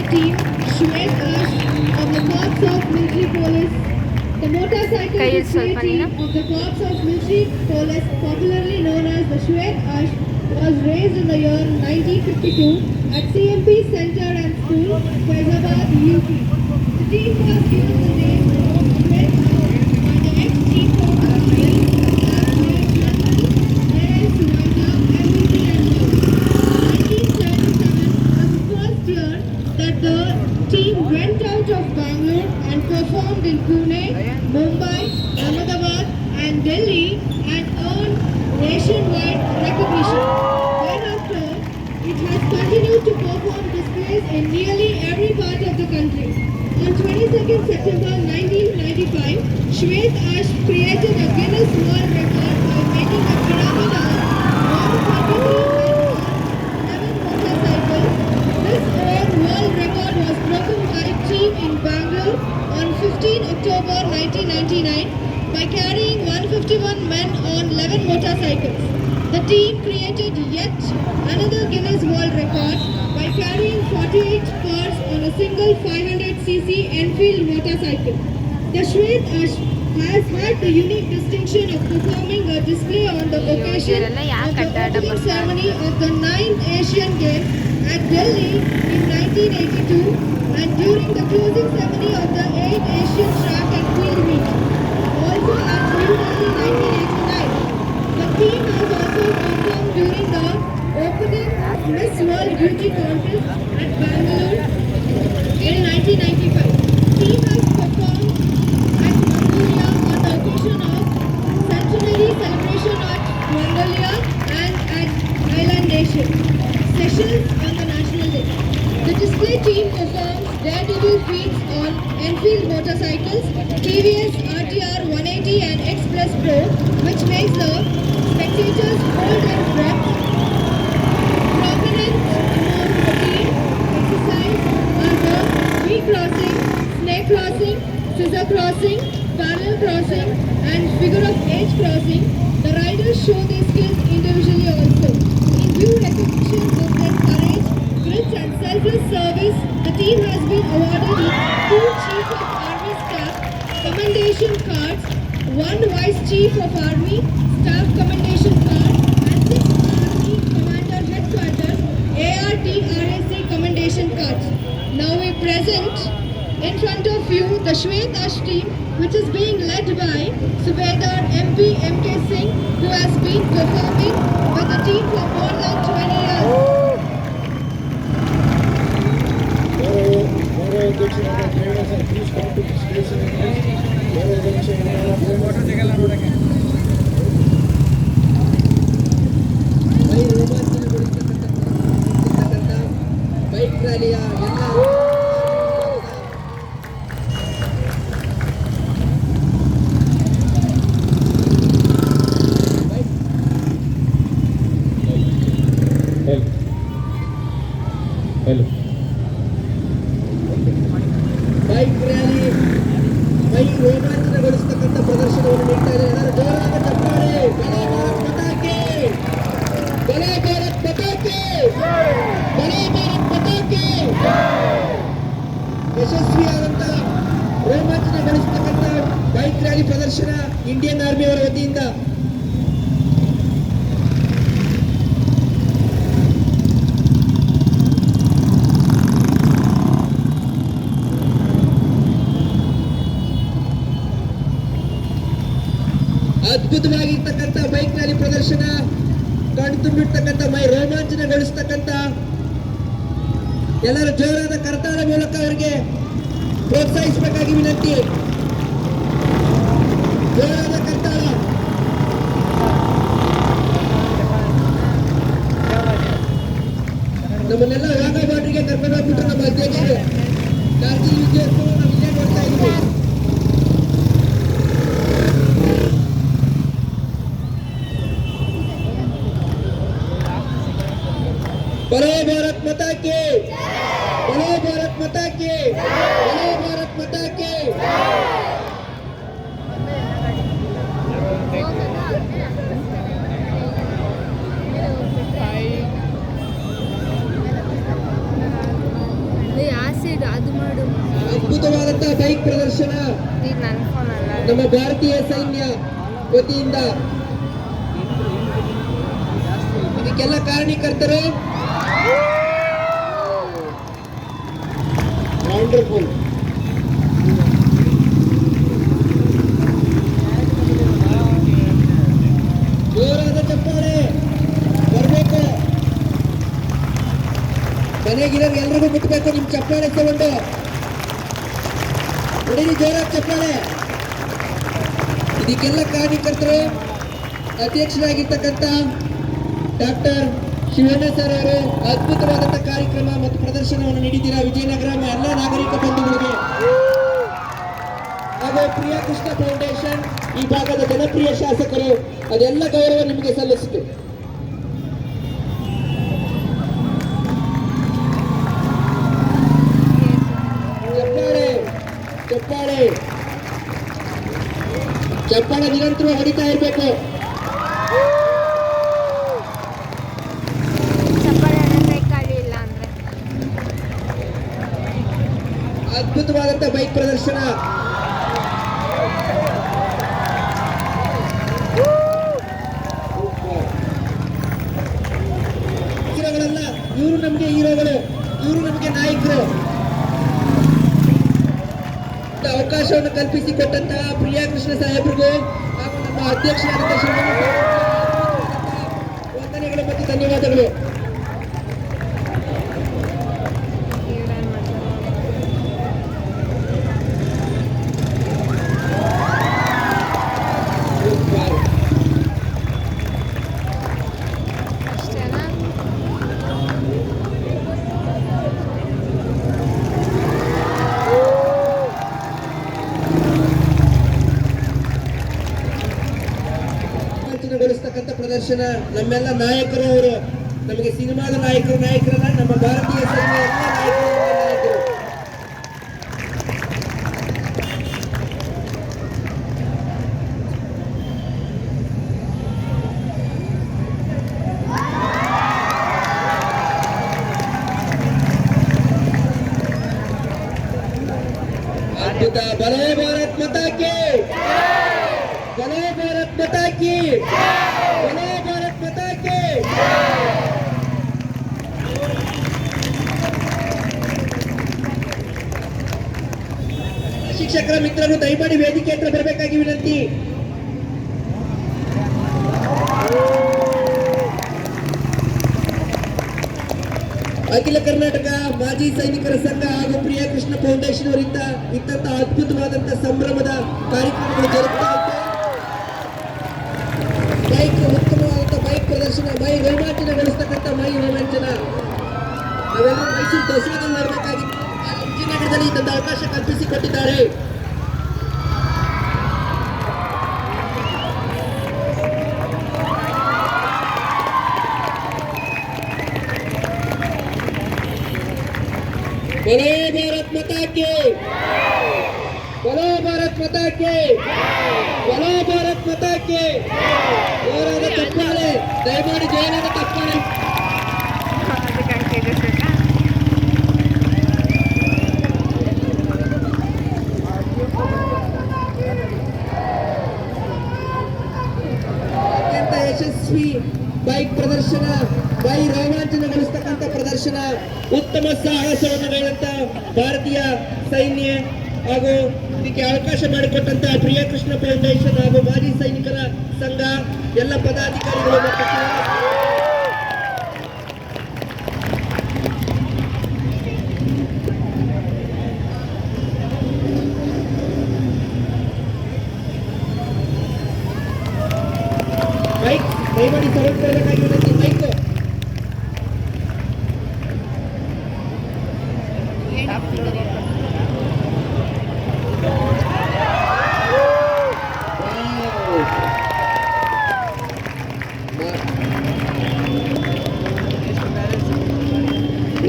team, Shwet Ash of the Corps of Military Police. The motorcycle display team of the Corps of Military Police, popularly known as the Shwet Ash, was raised in the year 1952 at CMP Center and School, Faizabad, UP. The team was given the name of Shwet Ash by the ex-chief of army, that the team went out of Bangalore and performed in Pune, Mumbai, Ahmedabad and Delhi and earned nationwide recognition. Thereafter, it has continued to perform displays in nearly every part of the country. On 22nd September 1995, Shwet Ash created a Guinness World Record by making a phenomenal 123 This world record was broken by a team in Bangalore on 15 October 1999 by carrying 151 men on 11 motorcycles. The team created yet another Guinness World Record by carrying 48 cars on a single 500cc Enfield motorcycle. The Shwet Ash has had the unique distinction of performing a display on the occasion of the opening ceremony of the 9th Asian Games at Delhi in 1982 and during the closing ceremony of the 8th Asian Track and Field Meet, also at New Delhi 1989. The team has also performed during the opening Miss World Beauty Contest at Bangalore in 1995. The team has performed at Mongolia on the occasion of centenary celebration at Mongolia and at Island Nation sessions on the National Day. The display team performs daredevil feats on Enfield motorcycles, TVS RTR 180 and Express Pro, which makes the spectators hold their breath. Prominent among the team exercise are the V-crossing, snake crossing, scissor crossing, parallel crossing and figure of 8 crossing. The riders show their skills individually also. In due recognition of their courage, grit and selfless service, the team has been awarded with 2 Chief of Army Staff Commendation Cards, 1 Vice Chief of Army Staff Commendation Card and 6 Army Commander Headquarters ARTRAC Commendation Cards. Now we present in front of you the Shwet Ash team, which is being led by Subedar MP MK Singh, who has been performing with the team for more than 20 years. Bike ರ್ಯಾಲಿಯ bike rally ಮೈ ರೋಮಾಂಚನಗೊಳಿಸತಕ್ಕಂಥ ಪ್ರದರ್ಶನವನ್ನು ನೀಡ್ತಾ ಇದೆ. ಎಲ್ಲರೂ ಜೋರಾದ ಚಪ್ಪಾಳೆ. ಬಲೇ ಭಾರತ್ ಪತಾಕೆ, ಬಲೇ ಭಾರತ್ ಪತಾಕೆ, ಬಲೇ ಭಾರತ್ ಪತಾಕೆ. ಯಶಸ್ವಿಯಾದಂಥ ರೋಮಾಂಚನಗೊಳಿಸತಕ್ಕಂಥ ಬೈಕ್ ರ್ಯಾಲಿ ಪ್ರದರ್ಶನ ಇಂಡಿಯನ್ ಆರ್ಮಿ ಅವರ ವತಿಯಿಂದ ಅದ್ಭುತವಾಗಿರ್ತಕ್ಕಂಥ ಬೈಕ್ ರ್ಯಾಲಿ ಪ್ರದರ್ಶನ, ಕಣ್ತುಂಬಿರ್ತಕ್ಕಂಥ ಮೈ ರೋಮಾಂಚನಗೊಳಿಸ್ತಕ್ಕಂಥ. ಎಲ್ಲರೂ ಜೋರಾದ ಕರತಾಳ ಮೂಲಕ ಅವರಿಗೆ ಪ್ರೋತ್ಸಾಹಿಸಬೇಕಾಗಿ ವಿನಂತಿ. ಜೋರಾದ ಕರತಾಳ. ನಮ್ಮನ್ನೆಲ್ಲ ವಾಘಾ ಬಾರ್ಡರ್ಗೆ ಕರ್ಕೊಂಡು ಹೋಗ್ಬಿಟ್ರು ನಮ್ಮ ಅಧ್ಯಕ್ಷರು. ಕಾರ್ಗಿಲ್ ವಿಜಯೋತ್ಸವ ನಾವು ಇಲ್ಲೇ ನೋಡ್ತಾ ಇದ್ವಿ. बड़े भारत माता के, बड़े भारत माता के, बड़े भारत माता के। यहाँ से ಅದು ಮಾಡು. ಅದ್ಭುತವಾದಂತಹ ಬೈಕ್ ಪ್ರದರ್ಶನ ಇದು ನನ್ನ ಫೋನ್ ಅಲ್ಲ. ನಮ್ಮ ಭಾರತೀಯ ಸೈನ್ಯ ವತಿಯಿಂದ. ಇದಕ್ಕೆಲ್ಲ ಕಾರಣೀಕರ್ತರು ವಂಡರ್ಫುಲ್. ಜೋರಾದ ಚಪ್ಪಾಳೆ ಬರಬೇಕು. ಮನೆಗಿರೋರು ಎಲ್ರಿಗೂ ಮುಟ್ಟಬೇಕು ನಿಮ್ ಚಪ್ಪಾಳೆ ತಗೊಂಡು. ಹೊಡೀರಿ ಜೋರಾದ ಚಪ್ಪಾಳೆ. ಇದಕ್ಕೆಲ್ಲ ಕಾರಣೀಕರ್ತರು ಅಧ್ಯಕ್ಷರಾಗಿರ್ತಕ್ಕಂಥ ಡಾಕ್ಟರ್ ಶಿವಣ್ಣ ಸರ್ ಅವರು ಅದ್ಭುತವಾದಂತಹ ಕಾರ್ಯಕ್ರಮ ಮತ್ತು ಪ್ರದರ್ಶನವನ್ನು ನೀಡಿದ್ದೀರಾ ವಿಜಯನಗರ ಎಲ್ಲ ನಾಗರಿಕ ಬಂಧುಗಳಿಗೆ. ಹಾಗೂ ಪ್ರಿಯಾ ಕೃಷ್ಣ ಫೌಂಡೇಶನ್ ಈ ಭಾಗದ ಜನಪ್ರಿಯ ಶಾಸಕರು ಅದೆಲ್ಲ ಗೌರವ ನಿಮಗೆ ಸಲ್ಲಿಸಿತು. ಚಪ್ಪಾಳೆ ಚಪ್ಪಾಳೆ ಚಪ್ಪಾಳೆ ನಿರಂತರ ಹೊಡಿತಾ ಇರಬೇಕು. ಅದ್ಭುತವಾದಂತ ಬೈಕ್ ಪ್ರದರ್ಶನ. ಹೀರೋಗಳಲ್ಲ, ಇವರು ನಮಗೆ ಹೀರೋಗಳು, ಇವರು ನಮಗೆ ನಾಯಕರು. ಅವಕಾಶವನ್ನು ಕಲ್ಪಿಸಿಕೊಟ್ಟಂತಹ ಪ್ರಿಯಾ ಕೃಷ್ಣ ಸಾಹೇಬ್ರಿಗೂ ಹಾಗೂ ನಮ್ಮ ಅಧ್ಯಕ್ಷರಾದಂತಹ ವಂದನೆಗಳು ಮತ್ತು ಧನ್ಯವಾದಗಳು. ಗೊಳಿಸ್ತಕ್ಕಂಥ ಪ್ರದರ್ಶನ ನಮ್ಮೆಲ್ಲ ನಾಯಕರು. ಅವರು ನಮಗೆ ಸಿನಿಮಾದ ನಾಯಕರಲ್ಲ, ನಮ್ಮ ಭಾರತೀಯ ಸೈನ್ಯ ಎಲ್ಲ ನಾಯಕರು. ಅದ್ಭುತ. ಬಲೋ ಭಾರತ್ ಮಾತಾ ಕಿ, ಬಲೋ ಭಾರತ್ ಮಾತಾ ಕಿ, ಬಲೋ ಭಾರತ್ ಮಾತಾ ಕಿ. ಶಿಕ್ಷಕರ ಮಿತ್ರರು ದಯಮಾಡಿ ವೇದಿಕೆ ಹತ್ರ ಬರಬೇಕಾಗಿ ವಿನಂತಿ. ಅಖಿಲ ಕರ್ನಾಟಕ ಮಾಜಿ ಸೈನಿಕರ ಸಂಘ ಹಾಗೂ ಪ್ರಿಯಾ ಕೃಷ್ಣ ಫೌಂಡೇಶನ್ ಅವರಿಂದ ಇಂತಹ ಅದ್ಭುತವಾದಂತಹ ಸಂಭ್ರಮದ ಕಾರ್ಯಕ್ರಮಗಳು ಜರುಗ್ತಾ ಇತ್ತು. ಬೈಕ್ ಉತ್ತಮವಾದಂತಹ ಬೈಕ್ ಪ್ರದರ್ಶನ, ಮೈ ರೋಮಾಂಚನಗೊಳಿಸ್ತಕ್ಕಂಥ ಮೈ ರೋಮಾಂಚನ ನಾವೆಲ್ಲ ಮೈಸೂರು ದಸರಾದಲ್ಲಿ ಮಾಡಬೇಕಾಗಿತ್ತು. ವಿಜಯನಗರದಲ್ಲಿ ಇಂತಹ ಅವಕಾಶ ಕಲ್ಪಿಸಿಕೊಟ್ಟಿದ್ದಾರೆ. बोलो भारत माता की, बोलो भारत माता की, बोलो भारत माता की. ಜೋರಾದ ಚಪ್ಪಾಳೆ ದಯಮಾಡಿ, ಜೋರಾದ ಚಪ್ಪಾಳೆ. ಅತ್ಯಂತ ಯಶಸ್ವಿ ಬೈಕ್ ಪ್ರದರ್ಶನ, ಮೈ ರೋಮಾಂಚನಗೊಳಿಸ್ತಕ್ಕಂಥ ಪ್ರದರ್ಶನ, ಉತ್ತಮ ಸಾಹಸವನ್ನು ಗೈದಂತ ಭಾರತೀಯ ಸೈನ್ಯ ಹಾಗೂ ಇದಕ್ಕೆ ಅವಕಾಶ ಮಾಡಿಕೊಟ್ಟಂತಹ ಪ್ರಿಯಾ ಕೃಷ್ಣ ಫೌಂಡೇಶನ್ ಹಾಗೂ ಮಾಜಿ ಸೈನಿಕರ ಸಂಘ ಎಲ್ಲ ಪದಾಧಿಕಾರಿಗಳು ಮತ್ತು ಬೈಕ್ ದಯಮಾಡಿ ಸವರ್ತಿರಬೇಕಾಗಿ ವಿನಂತಿ. ಬೈಕ್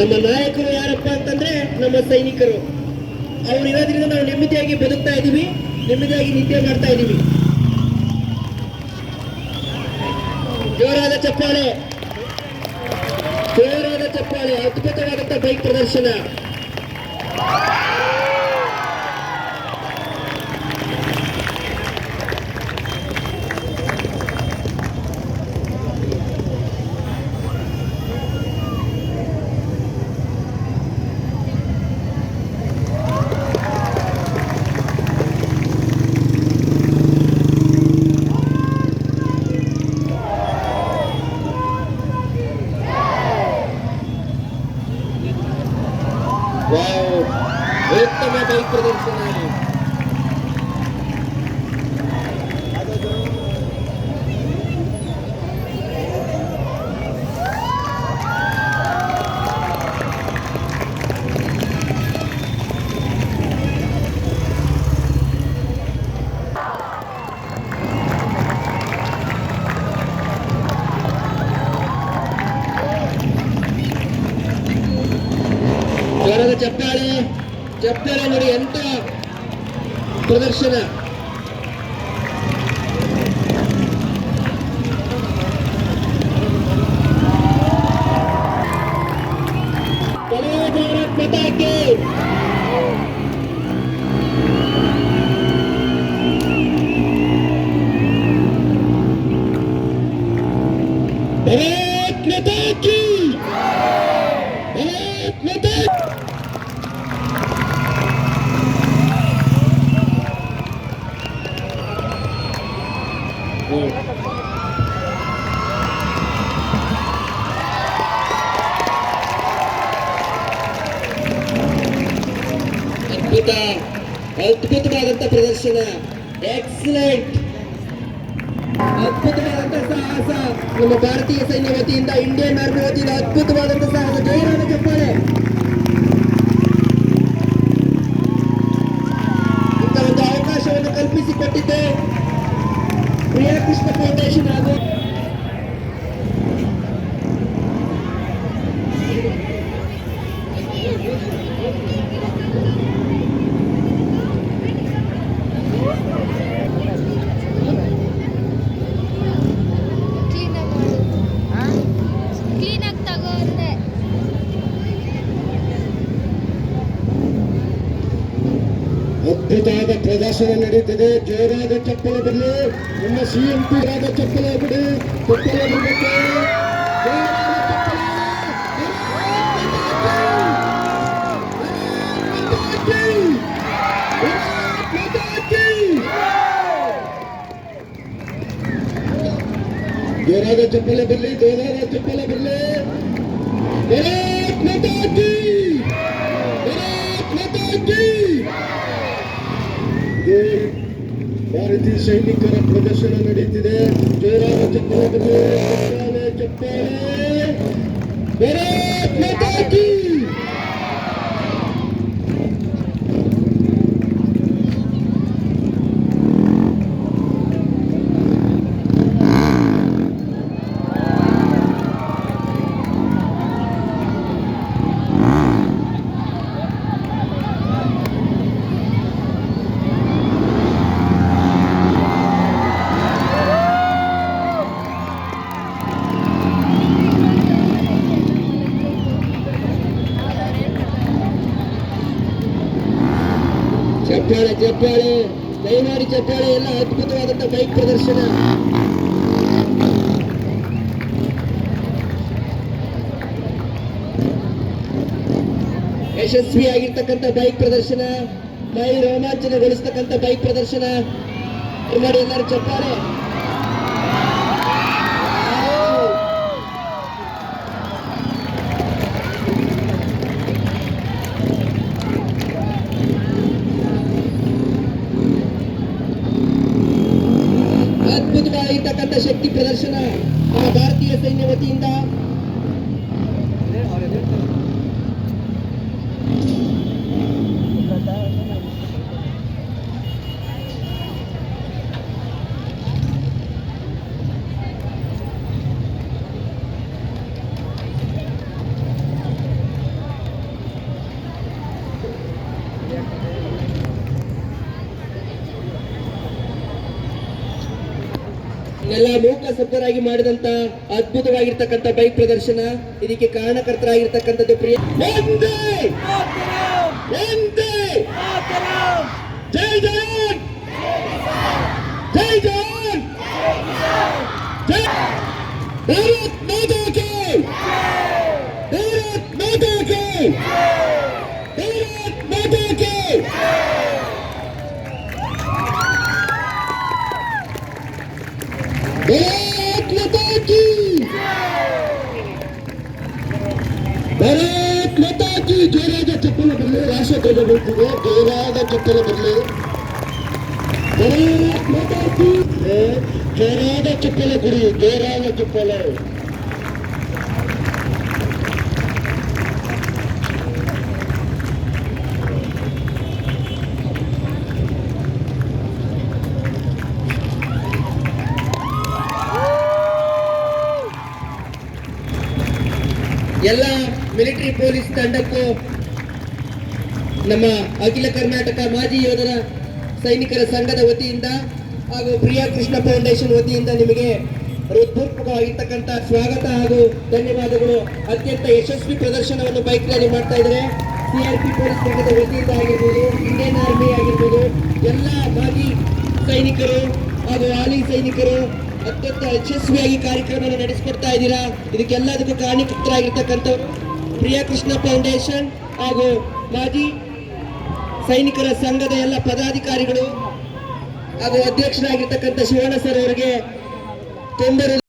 ನಮ್ಮ ನಾಯಕರು ಯಾರಪ್ಪ ಅಂತಂದ್ರೆ ನಮ್ಮ ಸೈನಿಕರು. ಅವ್ರು ಇರೋದ್ರಿಂದ ನಾವು ನೆಮ್ಮದಿಯಾಗಿ ಬದುಕ್ತಾ ಇದೀವಿ, ನೆಮ್ಮದಿಯಾಗಿ ನಿದ್ದೆ ಮಾಡ್ತಾ ಇದೀವಿ. ಜೋರಾದ ಚಪ್ಪಾಳೆ, ಜೋರಾದ ಚಪ್ಪಾಳೆ. ಅದ್ಭುತವಾದಂತಹ ಬೈಕ್ ಪ್ರದರ್ಶನ. ವಾವ್, ಉತ್ತಮ ಬೈಕ್ ಪ್ರದರ್ಶನ. ಜ್ವರದ ಚಪ್ಪಾಳೆ ಚಪ್ಪಾಳೆ ನೋಡಿ, ಎಂತ ಪ್ರದರ್ಶನ. ಭಾರತ್ ಮಾತಾ ಕಿ. ಭಾರತ್ ಮಾತಾ ಕಿ. ಭಾರತ್ ಮಾತಾ. ಅದ್ಭುತ, ಅದ್ಭುತವಾದಂತ ಪ್ರದರ್ಶನ, ಎಕ್ಸಲೆಂಟ್. ಅದ್ಭುತವಾದಂತ ಸಾಹಸ ನಮ್ಮ ಭಾರತೀಯ ಸೈನ್ಯ ವತಿಯಿಂದ, ಇಂಡಿಯನ್ ಆರ್ಮಿ ವತಿಯಿಂದ ಅದ್ಭುತವಾದಂತ ಸಾಹಸ. ಜಯರಾಮ ಚಪ್ಪಾಳೆ. ಇಂಥ ಒಂದು ಅವಕಾಶವನ್ನು ಕಲ್ಪಿಸಿಕೊಟ್ಟಿದ್ದೆ ಪ್ರಿಯಾ ಕೃಷ್ಣ ಫೌಂಡೇಶನ್ ಹಾಗೂ ಕ್ಲೀನಾಗಿ ತಗೋ ಅಂದೆ. ಅದ್ಭುತವಾದ ಪ್ರದರ್ಶನ ನಡೀತಿದೆ. ಜೋರಾದ ಚಪ್ಪಲ ಬರಲಿ. ನಮ್ಮ ಸಿಎಂ ಪಿ ರಾದ ಚಪ್ಪಲ ಬಿಡಿ. ಚಪ್ಪಲ ಬಿಡಕ್ಕೆ ಜೋರಾದ ಚಪ್ಪಲ ಬರಲಿ. ಜೋರಾದ ಚಪ್ಪಲ ಬರಲಿ. ಭಾರತ್ ಮಾತಾ ಕಿ. ಭಾರತ್ ಮಾತಾ ಕಿ. ಭಾರತೀಯ ಸೈನಿಕರ ಪ್ರದರ್ಶನ ನಡೀತಿದೆ. ಜೋರಾದ ಚಪ್ಪಲ ಬರಲಿ. ಚಪ್ಪಾಳೆ ಚಪ್ಪಾಳೆ. ಭಾರತ್ ಮಾತಾ ಕಿ. ಚಪ್ಪಾಳೆ ಚಪ್ಪಾಳೆ, ದಯಮಾಡಿ ಚಪ್ಪಾಳೆ. ಎಲ್ಲ ಅದ್ಭುತವಾದಂತ ಬೈಕ್ ಪ್ರದರ್ಶನ. ಯಶಸ್ವಿಯಾಗಿರ್ತಕ್ಕಂಥ ಬೈಕ್ ಪ್ರದರ್ಶನ, ಮೈ ರೋಮಾಂಚನಗೊಳಿಸ್ತಕ್ಕಂಥ ಬೈಕ್ ಪ್ರದರ್ಶನ. ಮಾಡಿ ಎಲ್ಲರೂ ಚಪ್ಪಾಳೆ. ಅದ್ಭುತವಾಗಿರ್ತಕ್ಕಂಥ ಶಕ್ತಿ ಪ್ರದರ್ಶನ ನಮ್ಮ ಭಾರತೀಯ ಸೈನ್ಯ ವತಿಯಿಂದ. ಎಲ್ಲ ಮೂಕಸಬ್ಬರಾಗಿ ಮಾಡಿದಂತ ಅದ್ಭುತವಾಗಿರ್ತಕ್ಕಂಥ ಬೈಕ್ ಪ್ರದರ್ಶನ. ಇದಕ್ಕೆ ಕಾರಣಕರ್ತರಾಗಿರ್ತಕ್ಕಂಥದ್ದು ಪ್ರಿಯ ಒಂದೇ ಜೈ ಜವಾನ್, ಜೈ ಜವಾನ್, ಜೈ ಭಾರತ್ ಮಾತಾ ಕಿ, ಭಾರತ್ ಮಾತಾ ಕಿ, ಭಾರತ್ ಮಾತಾ ಕಿ. ಭಾರತ್ ಮಾತಾ ಕಿ, ಭಾರತ್ ಮಾತಾ ಕಿ. ಜೋರಾದ ಚಪ್ಪಲ ಬರಲಿ, ರಾಷ್ಟ್ರಧ್ವಜ ಬೀಳ್ತಿದೆ, ಜೋರಾದ ಚಪ್ಪಲ ಬರಲಿ. ಭಾರತ್ ಮಾತಾ ಕಿ. ಜೋರಾದ ಚಪ್ಪಲ ಕೊಡಿ, ಜೋರಾದ ಚಪ್ಪಲ. ಎಲ್ಲ ಮಿಲಿಟರಿ ಪೊಲೀಸ್ ತಂಡಕ್ಕೂ ನಮ್ಮ ಅಖಿಲ ಕರ್ನಾಟಕ ಮಾಜಿ ಯೋಧರ ಸೈನಿಕರ ಸಂಘದ ವತಿಯಿಂದ ಹಾಗೂ ಪ್ರಿಯಾ ಕೃಷ್ಣ ಫೌಂಡೇಶನ್ ವತಿಯಿಂದ ನಿಮಗೆ ಹೃತ್ಪೂರ್ವಕವಾಗಿರ್ತಕ್ಕಂಥ ಸ್ವಾಗತ ಹಾಗೂ ಧನ್ಯವಾದಗಳು. ಅತ್ಯಂತ ಯಶಸ್ವಿ ಪ್ರದರ್ಶನವನ್ನು ಬೈಕ್ ರ್ಯಾಲಿ ಮಾಡ್ತಾ ಇದ್ದಾರೆ. ಸಿಆರ್ಪಿ ಪೊಲೀಸ್ ಸಂಘದ ವತಿಯಿಂದ ಆಗಿರ್ಬೋದು, ಇಂಡಿಯನ್ ಆರ್ಮಿ ಆಗಿರ್ಬೋದು, ಎಲ್ಲ ಮಾಜಿ ಸೈನಿಕರು ಹಾಗೂ ಹಾಲಿ ಸೈನಿಕರು ಅತ್ಯಂತ ಯಶಸ್ವಿಯಾಗಿ ಕಾರ್ಯಕ್ರಮವನ್ನು ನಡೆಸಿಕೊಡ್ತಾ ಇದ್ದೀರಾ. ಇದಕ್ಕೆಲ್ಲದಕ್ಕೂ ಕಾರಣೀಕರ್ತರಾಗಿರ್ತಕ್ಕಂಥವ್ರು ಪ್ರಿಯಾ ಕೃಷ್ಣ ಫೌಂಡೇಶನ್ ಹಾಗೂ ಮಾಜಿ ಸೈನಿಕರ ಸಂಘದ ಎಲ್ಲ ಪದಾಧಿಕಾರಿಗಳು ಹಾಗೂ ಅಧ್ಯಕ್ಷರಾಗಿರ್ತಕ್ಕಂಥ ಶಿವಣ್ಣ ಸರ್ ಅವರಿಗೆ ತುಂಬ